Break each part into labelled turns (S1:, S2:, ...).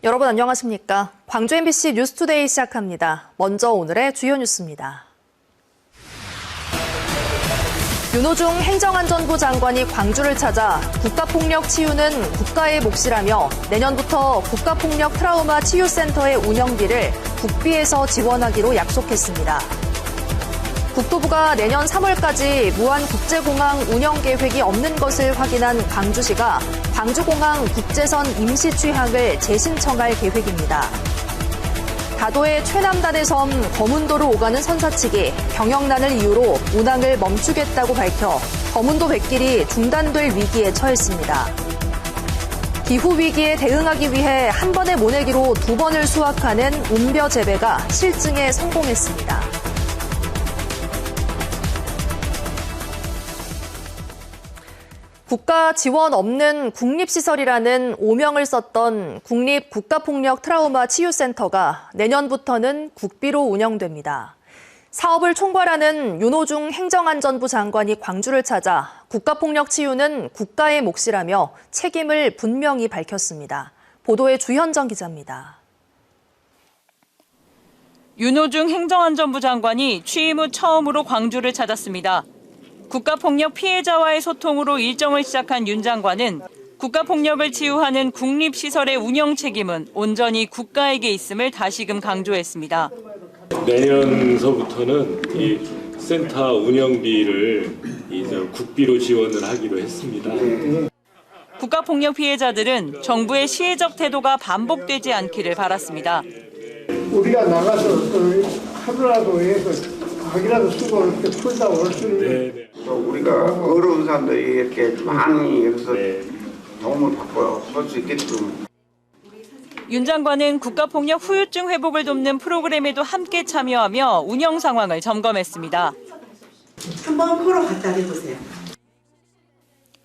S1: 여러분 안녕하십니까? 광주 MBC 뉴스투데이 시작합니다. 먼저 오늘의 주요 뉴스입니다. 윤호중 행정안전부 장관이 광주를 찾아 국가폭력 치유는 국가의 몫이라며 내년부터 국가폭력 트라우마 치유센터의 운영비를 국비에서 지원하기로 약속했습니다. 국토부가 내년 3월까지 무한국제공항 운영 계획이 없는 것을 확인한 광주시가 광주공항 국제선 임시 취항을 재신청할 계획입니다. 다도의 최남단의 섬 거문도를 오가는 선사측이 경영난을 이유로 운항을 멈추겠다고 밝혀 거문도 백길이 중단될 위기에 처했습니다. 기후위기에 대응하기 위해 한 번의 모내기로 2번을 수확하는 운벼 재배가 실증에 성공했습니다. 국가 지원 없는 국립시설이라는 오명을 썼던 국립국가폭력 트라우마 치유센터가 내년부터는 국비로 운영됩니다. 사업을 총괄하는 윤호중 행정안전부 장관이 광주를 찾아 국가폭력 치유는 국가의 몫이라며 책임을 분명히 밝혔습니다. 보도에 주현정 기자입니다.
S2: 윤호중 행정안전부 장관이 취임 후 처음으로 광주를 찾았습니다. 국가폭력 피해자와의 소통으로 일정을 시작한 윤 장관은 국가폭력을 치유하는 국립시설의 운영 책임은 온전히 국가에게 있음을 다시금 강조했습니다.
S3: 내년서부터는 이 센터 운영비를 국비로 지원을 하기로 했습니다.
S2: 국가폭력 피해자들은 정부의 시혜적 태도가 반복되지 않기를 바랐습니다.
S4: 우리가 나가서 하루라도 하기라도 쓰고 이렇게 풀다 올 수 있는.
S5: 또 우리가 어려운 사람들이 이렇게 많이 여기서 도움을 받고 할 수 있게끔.
S2: 윤 장관은 국가폭력 후유증 회복을 돕는 프로그램에도 함께 참여하며 운영 상황을 점검했습니다.
S6: 한번 보러 갔다 해보세요.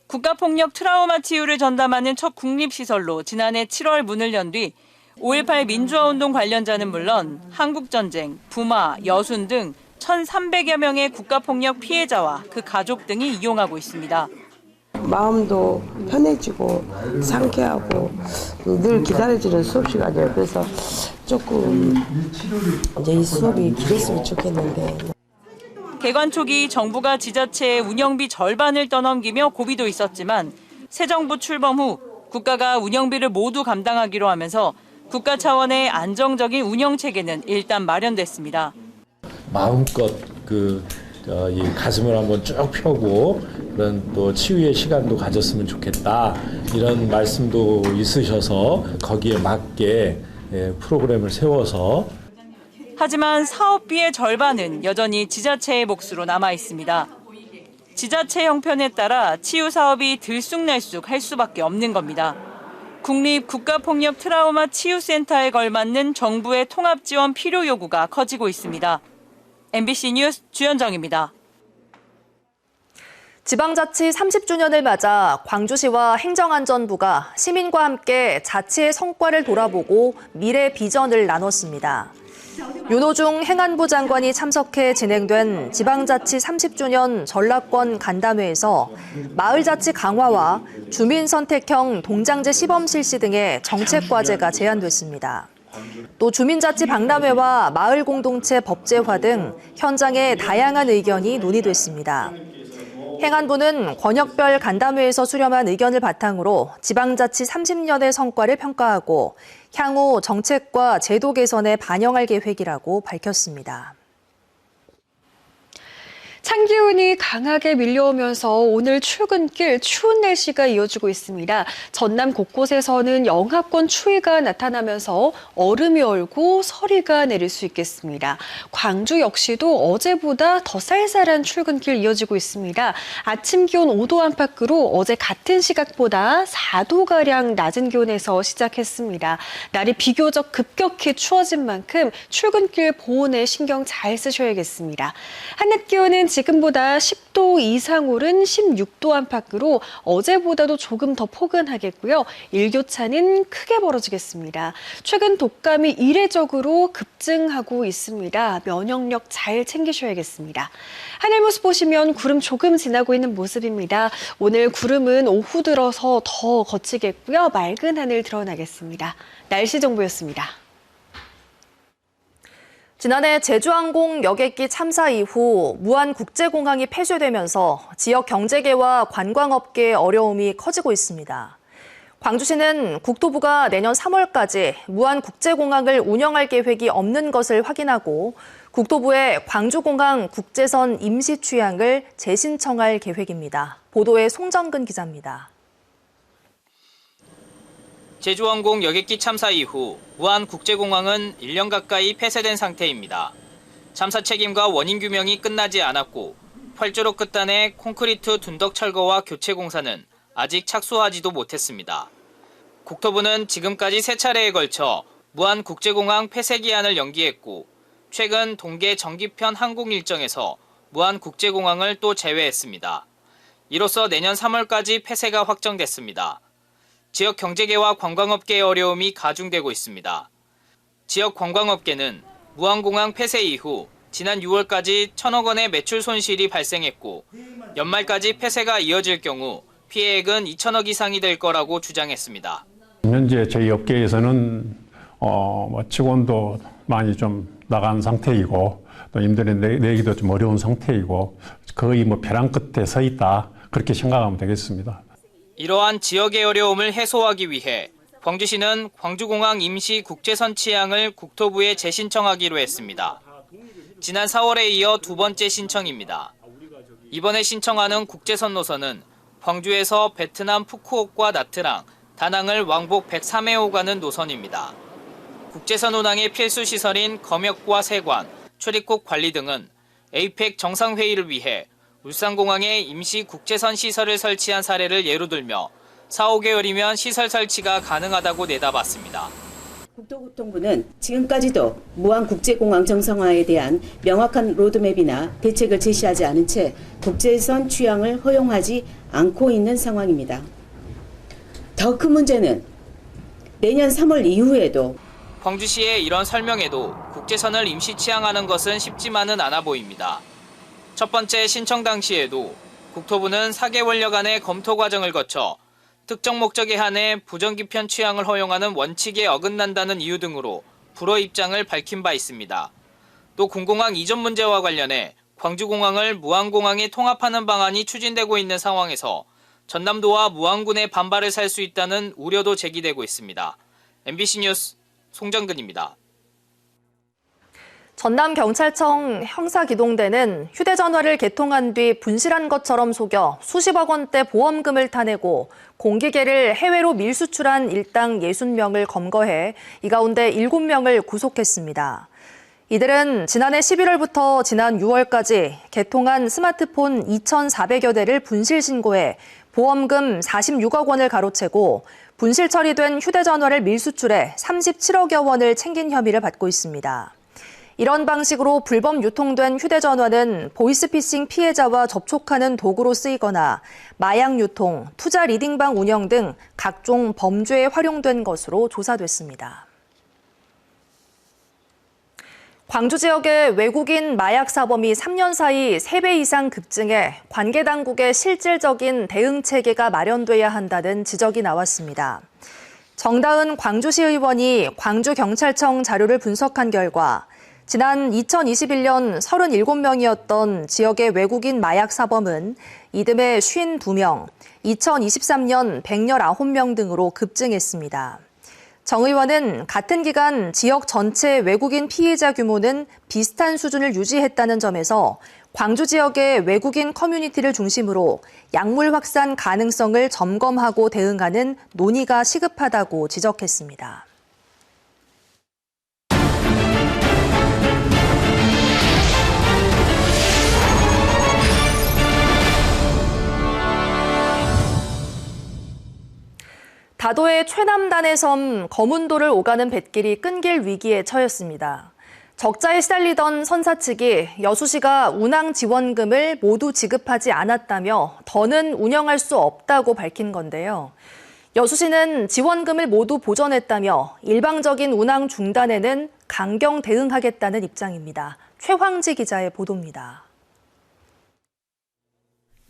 S2: 국가폭력 트라우마 치유를 전담하는 첫 국립시설로 지난해 7월 문을 연 뒤 5.18 민주화운동 관련자는 물론 한국전쟁, 부마, 여순 등 1,300여 명의 국가폭력 피해자와 그 가족 등이 이용하고 있습니다.
S7: 마음도 편해지고 상쾌하고 늘 기다려지는 수업 시간이에요. 그래서 조금 이제 이 수업이 길었으면 좋겠는데.
S2: 개관 초기 정부가 지자체의 운영비 절반을 떠넘기며 고비도 있었지만 새 정부 출범 후 국가가 운영비를 모두 감당하기로 하면서 국가 차원의 안정적인 운영 체계는 일단 마련됐습니다.
S8: 마음껏 이 가슴을 한번 쭉 펴고 그런 또 치유의 시간도 가졌으면 좋겠다 이런 말씀도 있으셔서 거기에 맞게 프로그램을 세워서.
S2: 하지만 사업비의 절반은 여전히 지자체의 몫으로 남아 있습니다. 지자체 형편에 따라 치유 사업이 들쑥날쑥 할 수밖에 없는 겁니다. 국립국가폭력 트라우마 치유센터에 걸맞는 정부의 통합 지원 필요 요구가 커지고 있습니다. MBC 뉴스 주현정입니다.
S1: 지방자치 30주년을 맞아 광주시와 행정안전부가 시민과 함께 자치의 성과를 돌아보고 미래 비전을 나눴습니다. 윤호중 행안부 장관이 참석해 진행된 지방자치 30주년 전락권 간담회에서 마을자치 강화와 주민선택형 동장제 시범 실시 등의 정책 과제가 제안됐습니다. 또 주민자치 박람회와 마을공동체 법제화 등 현장의 다양한 의견이 논의됐습니다. 행안부는 권역별 간담회에서 수렴한 의견을 바탕으로 지방자치 30년의 성과를 평가하고 향후 정책과 제도 개선에 반영할 계획이라고 밝혔습니다.
S9: 찬 기운이 강하게 밀려오면서 오늘 출근길 추운 날씨가 이어지고 있습니다. 전남 곳곳에서는 영하권 추위가 나타나면서 얼음이 얼고 서리가 내릴 수 있겠습니다. 광주 역시도 어제보다 더 쌀쌀한 출근길 이어지고 있습니다. 아침 기온 5도 안팎으로 어제 같은 시각보다 4도가량 낮은 기온에서 시작했습니다. 날이 비교적 급격히 추워진 만큼 출근길 보온에 신경 잘 쓰셔야겠습니다. 한낮 기온은 지금보다 10도 이상 오른 16도 안팎으로 어제보다도 조금 더 포근하겠고요. 일교차는 크게 벌어지겠습니다. 최근 독감이 이례적으로 급증하고 있습니다. 면역력 잘 챙기셔야겠습니다. 하늘 모습 보시면 구름 조금 지나고 있는 모습입니다. 오늘 구름은 오후 들어서 더 걷히겠고요. 맑은 하늘 드러나겠습니다. 날씨 정보였습니다.
S1: 지난해 제주항공 여객기 참사 이후 무안국제공항이 폐쇄되면서 지역 경제계와 관광업계의 어려움이 커지고 있습니다. 광주시는 국토부가 내년 3월까지 무안국제공항을 운영할 계획이 없는 것을 확인하고 국토부에 광주공항 국제선 임시 취항을 재신청할 계획입니다. 보도에 송정근 기자입니다.
S10: 제주항공 여객기 참사 이후 무안국제공항은 1년 가까이 폐쇄된 상태입니다. 참사 책임과 원인 규명이 끝나지 않았고 활주로 끝단의 콘크리트 둔덕 철거와 교체 공사는 아직 착수하지도 못했습니다. 국토부는 지금까지 3차례에 걸쳐 무안국제공항 폐쇄 기한을 연기했고 최근 동계 정기편 항공 일정에서 무안국제공항을 또 제외했습니다. 이로써 내년 3월까지 폐쇄가 확정됐습니다. 지역 경제계와 관광업계의 어려움이 가중되고 있습니다. 지역 관광업계는 무안공항 폐쇄 이후 지난 6월까지 1,000억 원의 매출 손실이 발생했고 연말까지 폐쇄가 이어질 경우 피해액은 2,000억 이상이 될 거라고 주장했습니다.
S11: 현재 저희 업계에서는 직원도 많이 좀 나간 상태이고 또 임대료 내기도 좀 어려운 상태이고 거의 벼랑 끝에 서 있다 그렇게 생각하면 되겠습니다.
S10: 이러한 지역의 어려움을 해소하기 위해 광주시는 광주공항 임시 국제선 취항을 국토부에 재신청하기로 했습니다. 지난 4월에 이어 두 번째 신청입니다. 이번에 신청하는 국제선 노선은 광주에서 베트남 푸꾸옥과 나트랑, 다낭을 왕복 103회 오가는 노선입니다. 국제선 운항의 필수 시설인 검역과 세관, 출입국 관리 등은 에이펙 정상회의를 위해 울산공항에 임시 국제선 시설을 설치한 사례를 예로 들며 4, 5개월이면 시설 설치가 가능하다고 내다봤습니다.
S6: 국토교통부는 지금까지도 무안국제공항 정상화에 대한 명확한 로드맵이나 대책을 제시하지 않은 채 국제선 취항을 허용하지 않고 있는 상황입니다. 더 큰 문제는 내년 3월 이후에도
S10: 광주시의 이런 설명에도 국제선을 임시 취항하는 것은 쉽지만은 않아 보입니다. 첫 번째 신청 당시에도 국토부는 4개월여간의 검토 과정을 거쳐 특정 목적에 한해 부정기편 취항을 허용하는 원칙에 어긋난다는 이유 등으로 불허 입장을 밝힌 바 있습니다. 또 군공항 이전 문제와 관련해 광주공항을 무안공항에 통합하는 방안이 추진되고 있는 상황에서 전남도와 무안군의 반발을 살 수 있다는 우려도 제기되고 있습니다. MBC 뉴스 송정근입니다.
S1: 전남경찰청 형사기동대는 휴대전화를 개통한 뒤 분실한 것처럼 속여 수십억 원대 보험금을 타내고 공기계를 해외로 밀수출한 일당 60명을 검거해 이 가운데 7명을 구속했습니다. 이들은 지난해 11월부터 지난 6월까지 개통한 스마트폰 2,400여 대를 분실 신고해 보험금 46억 원을 가로채고 분실 처리된 휴대전화를 밀수출해 37억여 원을 챙긴 혐의를 받고 있습니다. 이런 방식으로 불법 유통된 휴대전화는 보이스피싱 피해자와 접촉하는 도구로 쓰이거나 마약 유통, 투자 리딩방 운영 등 각종 범죄에 활용된 것으로 조사됐습니다. 광주 지역의 외국인 마약 사범이 3년 사이 3배 이상 급증해 관계 당국의 실질적인 대응 체계가 마련돼야 한다는 지적이 나왔습니다. 정다은 광주시 의원이 광주경찰청 자료를 분석한 결과 지난 2021년 37명이었던 지역의 외국인 마약 사범은 이듬해 52명, 2023년 119명 등으로 급증했습니다. 정 의원은 같은 기간 지역 전체 외국인 피해자 규모는 비슷한 수준을 유지했다는 점에서 광주 지역의 외국인 커뮤니티를 중심으로 약물 확산 가능성을 점검하고 대응하는 논의가 시급하다고 지적했습니다. 다도의 최남단의 섬 거문도를 오가는 뱃길이 끈길 위기에 처했습니다. 적자에 시달리던 선사 측이 여수시가 운항 지원금을 모두 지급하지 않았다며 더는 운영할 수 없다고 밝힌 건데요. 여수시는 지원금을 모두 보전했다며 일방적인 운항 중단에는 강경 대응하겠다는 입장입니다. 최황지 기자의 보도입니다.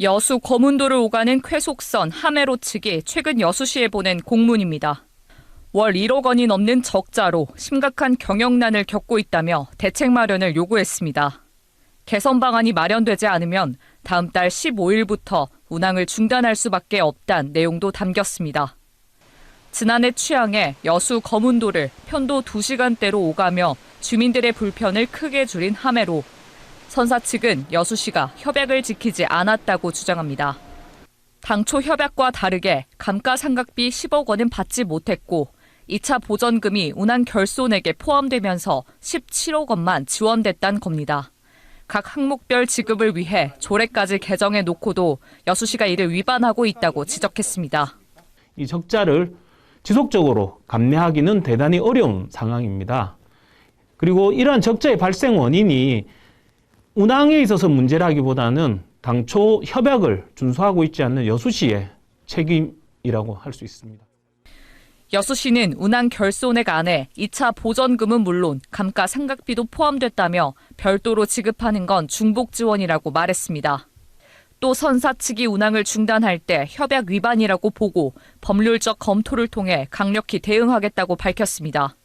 S12: 여수 거문도를 오가는 쾌속선 하메로 측이 최근 여수시에 보낸 공문입니다. 월 1억 원이 넘는 적자로 심각한 경영난을 겪고 있다며 대책 마련을 요구했습니다. 개선 방안이 마련되지 않으면 다음 달 15일부터 운항을 중단할 수밖에 없다는 내용도 담겼습니다. 지난해 취항에 여수 거문도를 편도 2시간대로 오가며 주민들의 불편을 크게 줄인 하메로. 선사 측은 여수시가 협약을 지키지 않았다고 주장합니다. 당초 협약과 다르게 감가상각비 10억 원은 받지 못했고 2차 보전금이 운항 결손액에 포함되면서 17억 원만 지원됐다는 겁니다. 각 항목별 지급을 위해 조례까지 개정해 놓고도 여수시가 이를 위반하고 있다고 지적했습니다.
S13: 이 적자를 지속적으로 감내하기는 대단히 어려운 상황입니다. 그리고 이러한 적자의 발생 원인이 운항에 있어서 문제라기보다는 당초 협약을 준수하고 있지 않는 여수시의 책임이라고 할 수 있습니다.
S12: 여수시는 운항 결손액 안에 2차 보전금은 물론 감가상각비도 포함됐다며 별도로 지급하는 건 중복 지원이라고 말했습니다. 또 선사 측이 운항을 중단할 때 협약 위반이라고 보고 법률적 검토를 통해 강력히 대응하겠다고 밝혔습니다.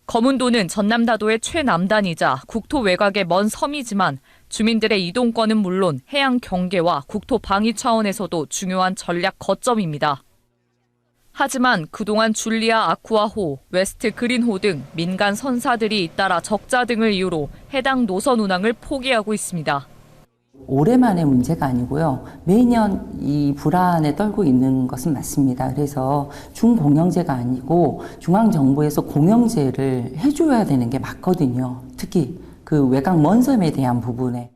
S12: 거문도는 전남다도의 최남단이자 국토 외곽의 먼 섬이지만 주민들의 이동권은 물론 해양 경계와 국토 방위 차원에서도 중요한 전략 거점입니다. 하지만 그동안 줄리아 아쿠아호, 웨스트 그린호 등 민간 선사들이 잇따라 적자 등을 이유로 해당 노선 운항을 포기하고 있습니다.
S14: 올해만의 문제가 아니고요. 매년 이 불안에 떨고 있는 것은 맞습니다. 그래서 중공영제가 아니고 중앙정부에서 공영제를 해줘야 되는 게 맞거든요. 특히 그 외곽 먼 섬에 대한 부분에.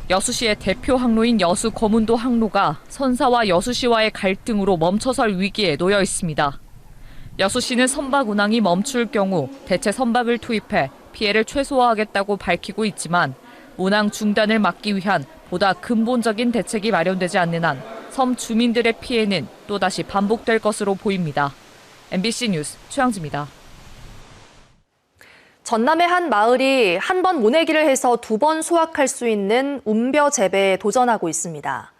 S12: 여수시의 대표 항로인 여수 거문도 항로가 선사와 여수시와의 갈등으로 멈춰설 위기에 놓여 있습니다. 여수시는 선박 운항이 멈출 경우 대체 선박을 투입해 피해를 최소화하겠다고 밝히고 있지만 운항 중단을 막기 위한 보다 근본적인 대책이 마련되지 않는 한 섬 주민들의 피해는 또다시 반복될 것으로 보입니다. MBC 뉴스 최황지입니다.
S1: 전남의 한 마을이 한 번 모내기를 해서 2번 수확할 수 있는 운벼 재배에 도전하고 있습니다.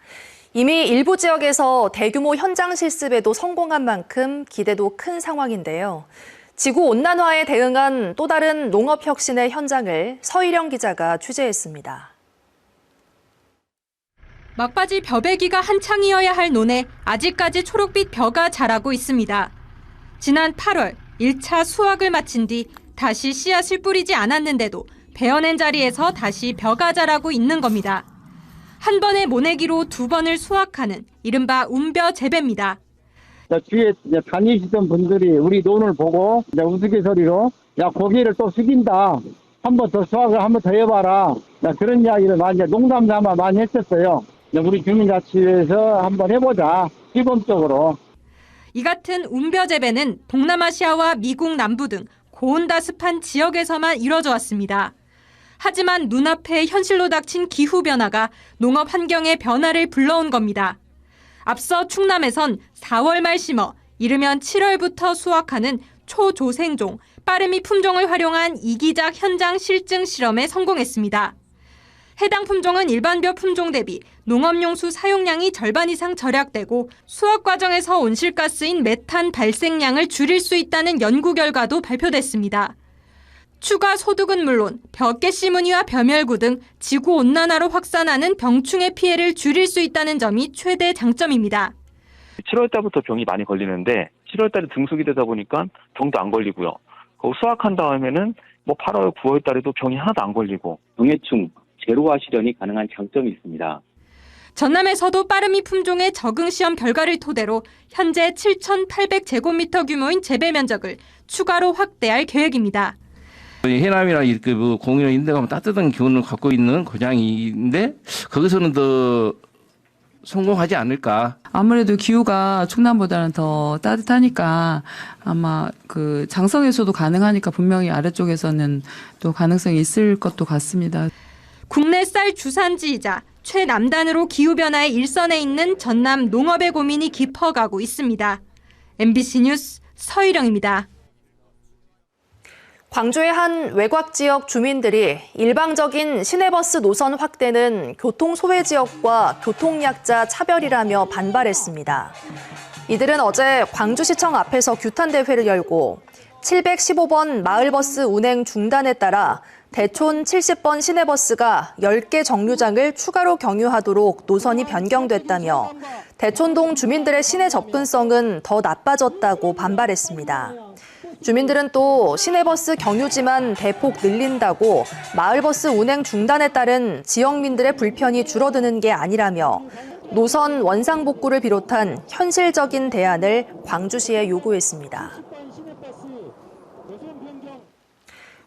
S1: 이미 일부 지역에서 대규모 현장 실습에도 성공한 만큼 기대도 큰 상황인데요. 지구온난화에 대응한 또 다른 농업혁신의 현장을 서희령 기자가 취재했습니다.
S15: 막바지 벼베기가 한창이어야 할 논에 아직까지 초록빛 벼가 자라고 있습니다. 지난 8월 1차 수확을 마친 뒤 다시 씨앗을 뿌리지 않았는데도 베어낸 자리에서 다시 벼가 자라고 있는 겁니다. 한 번의 모내기로 2번을 수확하는 이른바 운벼 재배입니다.
S16: 뒤에 다니시던 분들이 우리 논을 보고 우스갯소리로 야 고기를 또 숙인다. 한 번 더 수확을 한 번 더 해봐라. 그런 이야기를 많이 농담 삼아 많이 했었어요. 우리 주민자치회에서 한번 해보자. 시범적으로.
S15: 이 같은 운벼 재배는 동남아시아와 미국 남부 등 고온다습한 지역에서만 이뤄져 왔습니다. 하지만 눈앞에 현실로 닥친 기후 변화가 농업 환경의 변화를 불러온 겁니다. 앞서 충남에선 4월 말 심어 이르면 7월부터 수확하는 초조생종, 빠르미 품종을 활용한 이기작 현장 실증 실험에 성공했습니다. 해당 품종은 일반벼 품종 대비 농업용수 사용량이 절반 이상 절약되고 수확 과정에서 온실가스인 메탄 발생량을 줄일 수 있다는 연구 결과도 발표됐습니다. 추가 소득은 물론 벼깨씨무늬와 벼멸구 등 지구온난화로 확산하는 병충해 피해를 줄일 수 있다는 점이 최대 장점입니다.
S17: 7월 달부터 병이 많이 걸리는데 7월 달에 등숙이 되다 보니까 병도 안 걸리고요. 수확한 다음에는 8월, 9월 달에도 병이 하나도 안 걸리고
S18: 병해충 제로화 실현이 가능한 장점이 있습니다.
S15: 전남에서도 빠르미 품종의 적응 시험 결과를 토대로 현재 7,800제곱미터 규모인 재배 면적을 추가로 확대할 계획입니다.
S19: 해남이나 이렇게 공유나 인데 가면 따뜻한 기온을 갖고 있는 고장인데 거기서는 더 성공하지 않을까.
S20: 아무래도 기후가 충남보다는 더 따뜻하니까 아마 그 장성에서도 가능하니까 분명히 아래쪽에서는 또 가능성이 있을 것도 같습니다.
S15: 국내 쌀 주산지이자 최남단으로 기후변화의 일선에 있는 전남 농업의 고민이 깊어가고 있습니다. MBC 뉴스 서희령입니다.
S1: 광주의 한 외곽 지역 주민들이 일방적인 시내버스 노선 확대는 교통소외 지역과 교통약자 차별이라며 반발했습니다. 이들은 어제 광주시청 앞에서 규탄대회를 열고 715번 마을버스 운행 중단에 따라 대촌 70번 시내버스가 10개 정류장을 추가로 경유하도록 노선이 변경됐다며 대촌동 주민들의 시내 접근성은 더 나빠졌다고 반발했습니다. 주민들은 또 시내버스 경유지만 대폭 늘린다고 마을버스 운행 중단에 따른 지역민들의 불편이 줄어드는 게 아니라며 노선 원상복구를 비롯한 현실적인 대안을 광주시에 요구했습니다.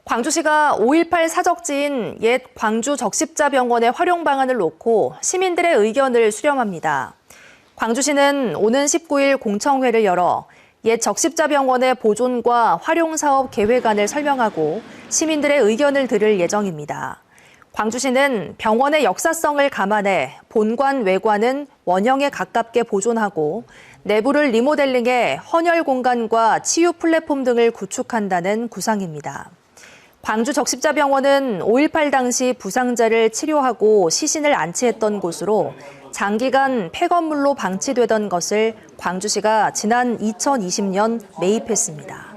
S1: 광주시가 5.18 사적지인 옛 광주 적십자병원의 활용 방안을 놓고 시민들의 의견을 수렴합니다. 광주시는 오는 19일 공청회를 열어 옛 적십자병원의 보존과 활용 사업 계획안을 설명하고 시민들의 의견을 들을 예정입니다. 광주시는 병원의 역사성을 감안해 본관 외관은 원형에 가깝게 보존하고 내부를 리모델링해 헌혈 공간과 치유 플랫폼 등을 구축한다는 구상입니다. 광주 적십자병원은 5.18 당시 부상자를 치료하고 시신을 안치했던 곳으로 장기간 폐건물로 방치되던 것을 광주시가 지난 2020년 매입했습니다.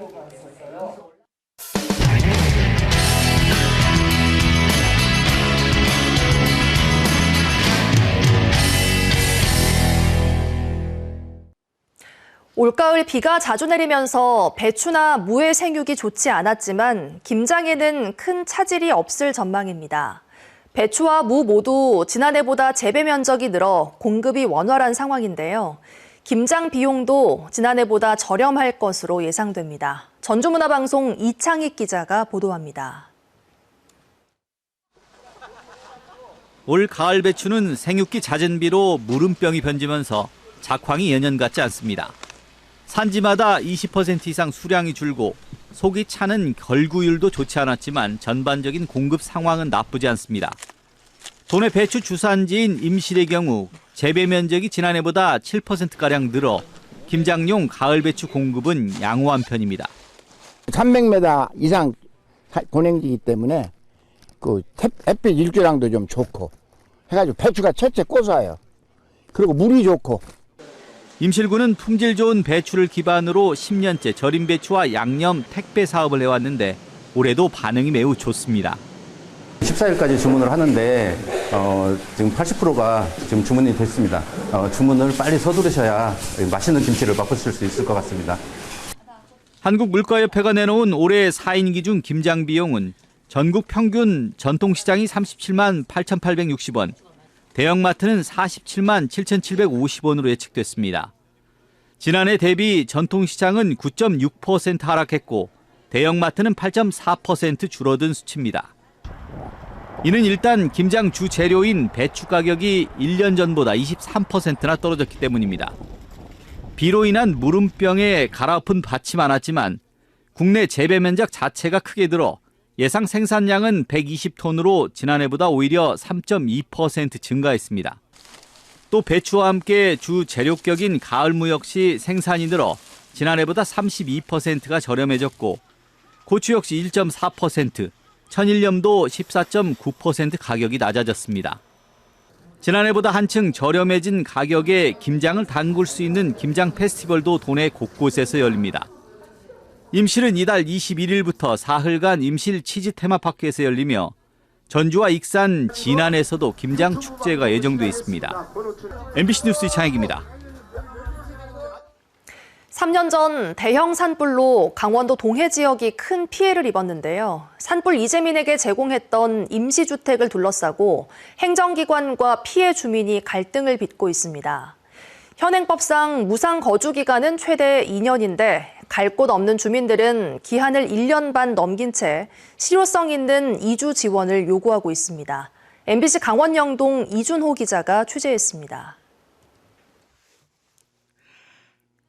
S1: 올가을 비가 자주 내리면서 배추나 무의 생육이 좋지 않았지만 김장에는 큰 차질이 없을 전망입니다. 배추와 무 모두 지난해보다 재배 면적이 늘어 공급이 원활한 상황인데요. 김장 비용도 지난해보다 저렴할 것으로 예상됩니다. 전주문화방송 이창익 기자가 보도합니다.
S21: 올 가을 배추는 생육기 잦은 비로 무름병이 번지면서 작황이 예년 같지 않습니다. 산지마다 20% 이상 수량이 줄고 속이 차는 결구율도 좋지 않았지만 전반적인 공급 상황은 나쁘지 않습니다. 도내 배추 주산지인 임실의 경우 재배 면적이 지난해보다 7%가량 늘어 김장용 가을 배추 공급은 양호한 편입니다.
S22: 300m 이상 고냉지이기 때문에 그 햇빛 일조량도 좀 좋고 해가지고 배추가 첫째 고소해요. 그리고 물이 좋고.
S21: 임실군은 품질 좋은 배추를 기반으로 10년째 절임 배추와 양념 택배 사업을 해왔는데 올해도 반응이 매우 좋습니다.
S23: 14일까지 주문을 하는데 지금 80%가 지금 주문이 됐습니다. 주문을 빨리 서두르셔야 맛있는 김치를 맛보실 수 있을 것 같습니다.
S21: 한국물가협회가 내놓은 올해 4인 기준 김장 비용은 전국 평균 전통시장이 37만 8,860원, 대형마트는 47만 7,750원으로 예측됐습니다. 지난해 대비 전통시장은 9.6% 하락했고 대형마트는 8.4% 줄어든 수치입니다. 이는 일단 김장 주 재료인 배추 가격이 1년 전보다 23%나 떨어졌기 때문입니다. 비로 인한 무름병에 갈아엎은 밭이 많았지만 국내 재배 면적 자체가 크게 늘어 예상 생산량은 120톤으로 지난해보다 오히려 3.2% 증가했습니다. 또 배추와 함께 주 재료격인 가을무 역시 생산이 늘어 지난해보다 32%가 저렴해졌고 고추 역시 1.4%, 천일염도 14.9% 가격이 낮아졌습니다. 지난해보다 한층 저렴해진 가격에 김장을 담글 수 있는 김장 페스티벌도 도내 곳곳에서 열립니다. 임실은 이달 21일부터 사흘간 임실 치즈 테마파크에서 열리며 전주와 익산, 진안에서도 김장 축제가 예정돼 있습니다. MBC 뉴스 이창익입니다.
S1: 3년 전 대형 산불로 강원도 동해 지역이 큰 피해를 입었는데요. 산불 이재민에게 제공했던 임시주택을 둘러싸고 행정기관과 피해 주민이 갈등을 빚고 있습니다. 현행법상 무상 거주 기간은 최대 2년인데 갈 곳 없는 주민들은 기한을 1년 반 넘긴 채 실효성 있는 이주 지원을 요구하고 있습니다. MBC 강원 영동 이준호 기자가 취재했습니다.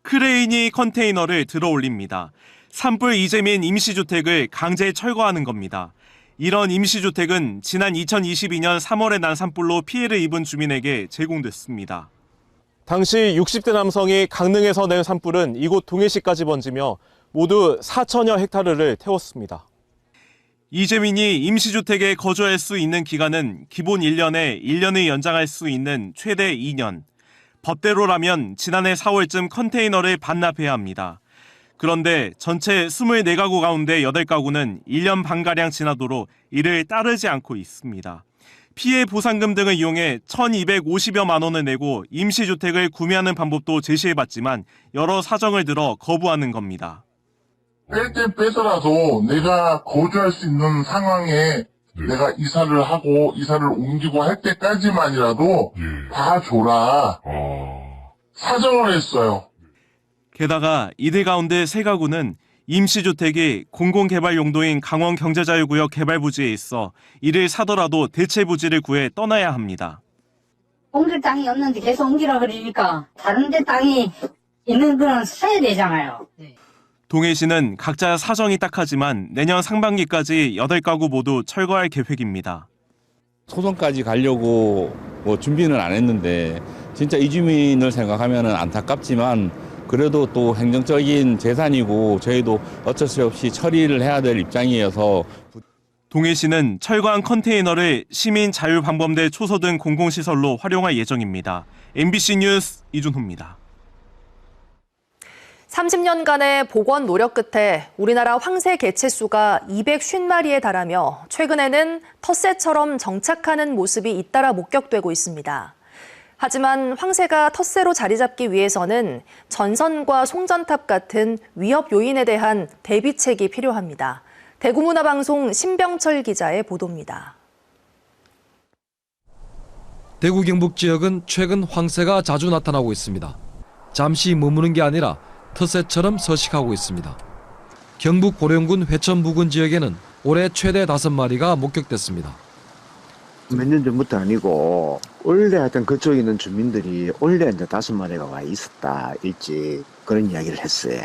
S3: 크레인이 컨테이너를 들어 올립니다. 산불 이재민 임시주택을 강제 철거하는 겁니다. 이런 임시주택은 지난 2022년 3월에 난 산불로 피해를 입은 주민에게 제공됐습니다. 당시 60대 남성이 강릉에서 낸 산불은 이곳 동해시까지 번지며 모두 4천여 헥타르를 태웠습니다. 이재민이 임시주택에 거주할 수 있는 기간은 기본 1년에 1년을 연장할 수 있는 최대 2년. 법대로라면 지난해 4월쯤 컨테이너를 반납해야 합니다. 그런데 전체 24가구 가운데 8가구는 1년 반가량 지나도록 이를 따르지 않고 있습니다. 피해 보상금 등을 이용해 1,250여만 원을 내고 임시주택을 구매하는 방법도 제시해봤지만 여러 사정을 들어 거부하는 겁니다.
S4: 뺄 때 빼더라도 내가 거주할 수 있는 상황에 내가 이사를 하고 이사를 옮기고 할 때까지만이라도 봐줘라. 사정을 했어요.
S3: 게다가 이들 가운데 3가구는 임시주택이 공공개발 용도인 강원경제자유구역 개발부지에 있어 이를 사더라도 대체 부지를 구해 떠나야 합니다.
S5: 옮길 땅이 없는데 계속 옮기라 그러니까 다른 데 땅이 있는 거는 사야 되잖아요.
S3: 동해시는 각자 사정이 딱하지만 내년 상반기까지 8가구 모두 철거할 계획입니다.
S24: 소송까지 가려고 준비는 안 했는데 진짜 이주민을 생각하면 안타깝지만 그래도 또 행정적인 재산이고 저희도 어쩔 수 없이 처리를 해야 될 입장이어서
S3: 동해시는 철거한 컨테이너를 시민 자율방범대 초소등 공공시설로 활용할 예정입니다. MBC 뉴스 이준호입니다.
S1: 30년간의 복원 노력 끝에 우리나라 황새 개체수가 250마리에 달하며 최근에는 텃새처럼 정착하는 모습이 잇따라 목격되고 있습니다. 하지만 황새가 텃새로 자리 잡기 위해서는 전선과 송전탑 같은 위협 요인에 대한 대비책이 필요합니다. 대구문화방송 신병철 기자의 보도입니다.
S25: 대구 경북 지역은 최근 황새가 자주 나타나고 있습니다. 잠시 머무는 게 아니라 텃새처럼 서식하고 있습니다. 경북 고령군 회천 부근 지역에는 올해 최대 5마리가 목격됐습니다.
S26: 몇 년 전부터 아니고 원래 하여튼 그쪽에 있는 주민들이 원래 이제 5마리가 와 있었다 일찍 그런 이야기를 했어요.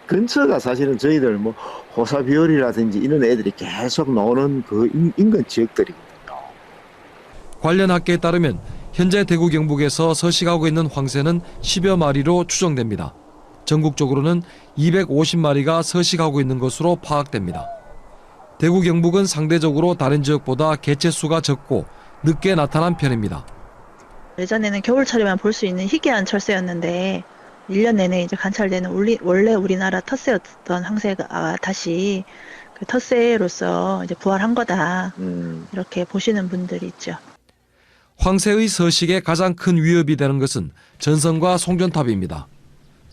S26: 근처가 사실은 저희들 호사비올이라든지 이런 애들이 계속 나오는 그 인근 지역들이거든요.
S25: 관련 학계에 따르면 현재 대구 경북에서 서식하고 있는 황새는 10여 마리로 추정됩니다. 전국적으로는 250마리가 서식하고 있는 것으로 파악됩니다. 대구 경북은 상대적으로 다른 지역보다 개체수가 적고 늦게 나타난 편입니다.
S27: 예전에는 겨울철에만 볼 수 있는 희귀한 철새였는데 1년 내내 이제 관찰되는 원래 우리나라 텃새였던 황새가 다시 그 텃새로서 이제 부활한 거다. 이렇게 보시는 분들이 있죠.
S25: 황새의 서식에 가장 큰 위협이 되는 것은 전선과 송전탑입니다.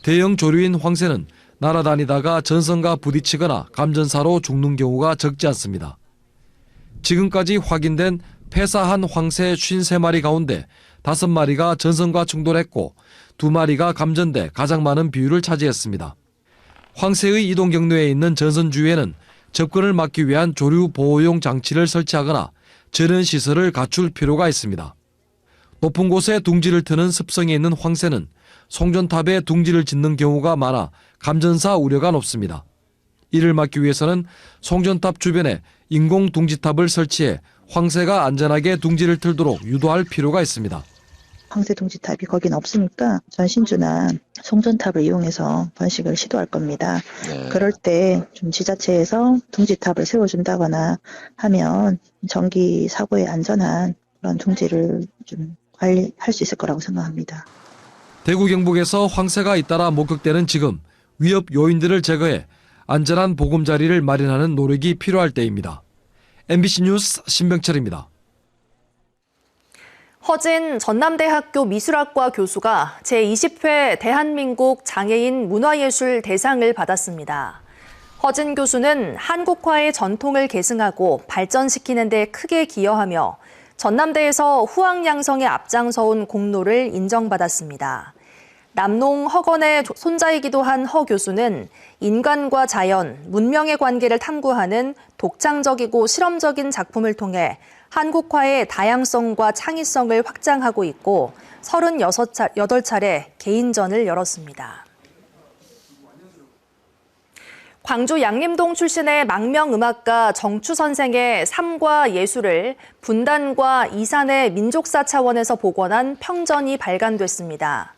S25: 대형 조류인 황새는 날아다니다가 전선과 부딪히거나 감전사로 죽는 경우가 적지 않습니다. 지금까지 확인된 폐사한 황새 53마리 가운데 5마리가 전선과 충돌했고 2마리가 감전돼 가장 많은 비율을 차지했습니다. 황새의 이동 경로에 있는 전선 주위에는 접근을 막기 위한 조류 보호용 장치를 설치하거나 저런 시설을 갖출 필요가 있습니다. 높은 곳에 둥지를 트는 습성이 있는 황새는 송전탑에 둥지를 짓는 경우가 많아 감전사 우려가 높습니다. 이를 막기 위해서는 송전탑 주변에 인공 둥지탑을 설치해 황새가 안전하게 둥지를 틀도록 유도할 필요가 있습니다.
S27: 황새 둥지탑이 거긴 없으니까 전신주나 송전탑을 이용해서 번식을 시도할 겁니다. 그럴 때 좀 지자체에서 둥지탑을 세워준다거나 하면 전기 사고에 안전한 그런 둥지를 좀 관리할 수 있을 거라고 생각합니다.
S25: 대구 경북에서 황새가 잇따라 목격되는 지금 위협 요인들을 제거해 안전한 보금자리를 마련하는 노력이 필요할 때입니다. MBC 뉴스 신병철입니다.
S1: 허진 전남대학교 미술학과 교수가 제20회 대한민국 장애인 문화예술 대상을 받았습니다. 허진 교수는 한국화의 전통을 계승하고 발전시키는 데 크게 기여하며 전남대에서 후학 양성에 앞장서온 공로를 인정받았습니다. 남농 허건의 손자이기도 한 허 교수는 인간과 자연, 문명의 관계를 탐구하는 독창적이고 실험적인 작품을 통해 한국화의 다양성과 창의성을 확장하고 있고 38차례 개인전을 열었습니다. 광주 양림동 출신의 망명음악가 정추 선생의 삶과 예술을 분단과 이산의 민족사 차원에서 복원한 평전이 발간됐습니다.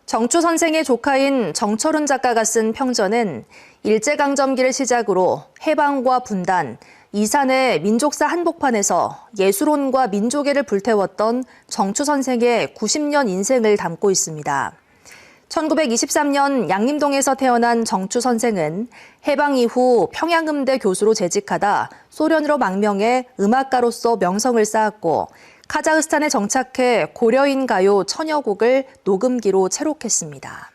S1: 정추 선생의 조카인 정철훈 작가가 쓴 평전은 일제강점기를 시작으로 해방과 분단, 이산의 민족사 한복판에서 예술혼과 민족애를 불태웠던 정추 선생의 90년 인생을 담고 있습니다. 1923년 양림동에서 태어난 정추 선생은 해방 이후 평양음대 교수로 재직하다 소련으로 망명해 음악가로서 명성을 쌓았고 카자흐스탄에 정착해 고려인 가요 천여 곡을 녹음기로 채록했습니다.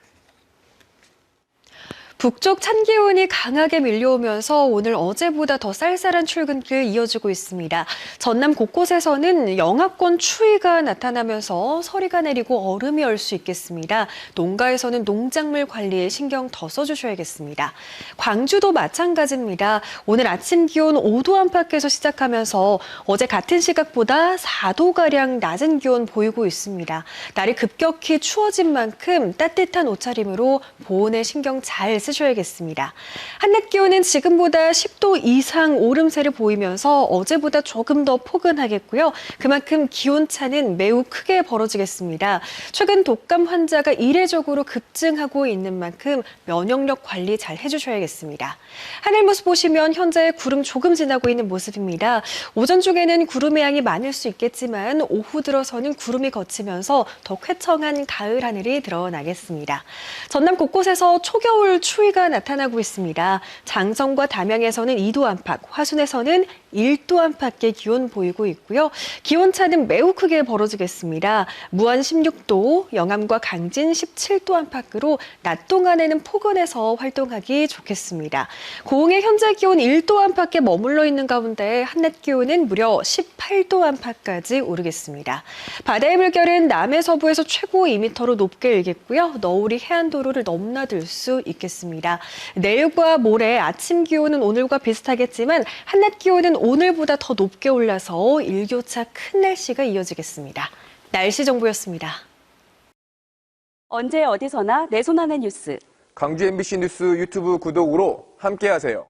S2: 북쪽 찬 기온이 강하게 밀려오면서 오늘 어제보다 더 쌀쌀한 출근길 이어지고 있습니다. 전남 곳곳에서는 영하권 추위가 나타나면서 서리가 내리고 얼음이 얼 수 있겠습니다. 농가에서는 농작물 관리에 신경 더 써주셔야겠습니다. 광주도 마찬가지입니다. 오늘 아침 기온 5도 안팎에서 시작하면서 어제 같은 시각보다 4도가량 낮은 기온 보이고 있습니다. 날이 급격히 추워진 만큼 따뜻한 옷차림으로 보온에 신경 잘 쓰셔야겠습니다. 한낮 기온은 지금보다 10도 이상 오름세를 보이면서 어제보다 조금 더 포근하겠고요. 그만큼 기온차는 매우 크게 벌어지겠습니다. 최근 독감 환자가 이례적으로 급증하고 있는 만큼 면역력 관리 잘 해주셔야겠습니다. 하늘 모습 보시면 현재 구름 조금 지나고 있는 모습입니다. 오전 중에는 구름의 양이 많을 수 있겠지만 오후 들어서는 구름이 걷히면서 더 쾌청한 가을 하늘이 드러나겠습니다. 전남 곳곳에서 초겨울 추위가 나타나고 있습니다. 장성과 담양에서는 2도 안팎, 화순에서는 1도 안팎의 기온 보이고 있고요. 기온차는 매우 크게 벌어지겠습니다. 무안 16도, 영암과 강진 17도 안팎으로 낮 동안에는 포근해서 활동하기 좋겠습니다. 고흥의 현재 기온 1도 안팎에 머물러 있는 가운데 한낮 기온은 무려 18도 안팎까지 오르겠습니다. 바다의 물결은 남해 서부에서 최고 2m로 높게 일겠고요. 너울이 해안도로를 넘나들 수 있겠습니다. 내일과 모레 아침 기온은 오늘과 비슷하겠지만 한낮 기온은 오늘보다 더 높게 올라서 일교차 큰 날씨가 이어지겠습니다. 날씨 정보였습니다.
S6: 언제 어디서나 내 손 안의 뉴스.
S7: 광주 MBC 뉴스 유튜브 구독으로 함께하세요.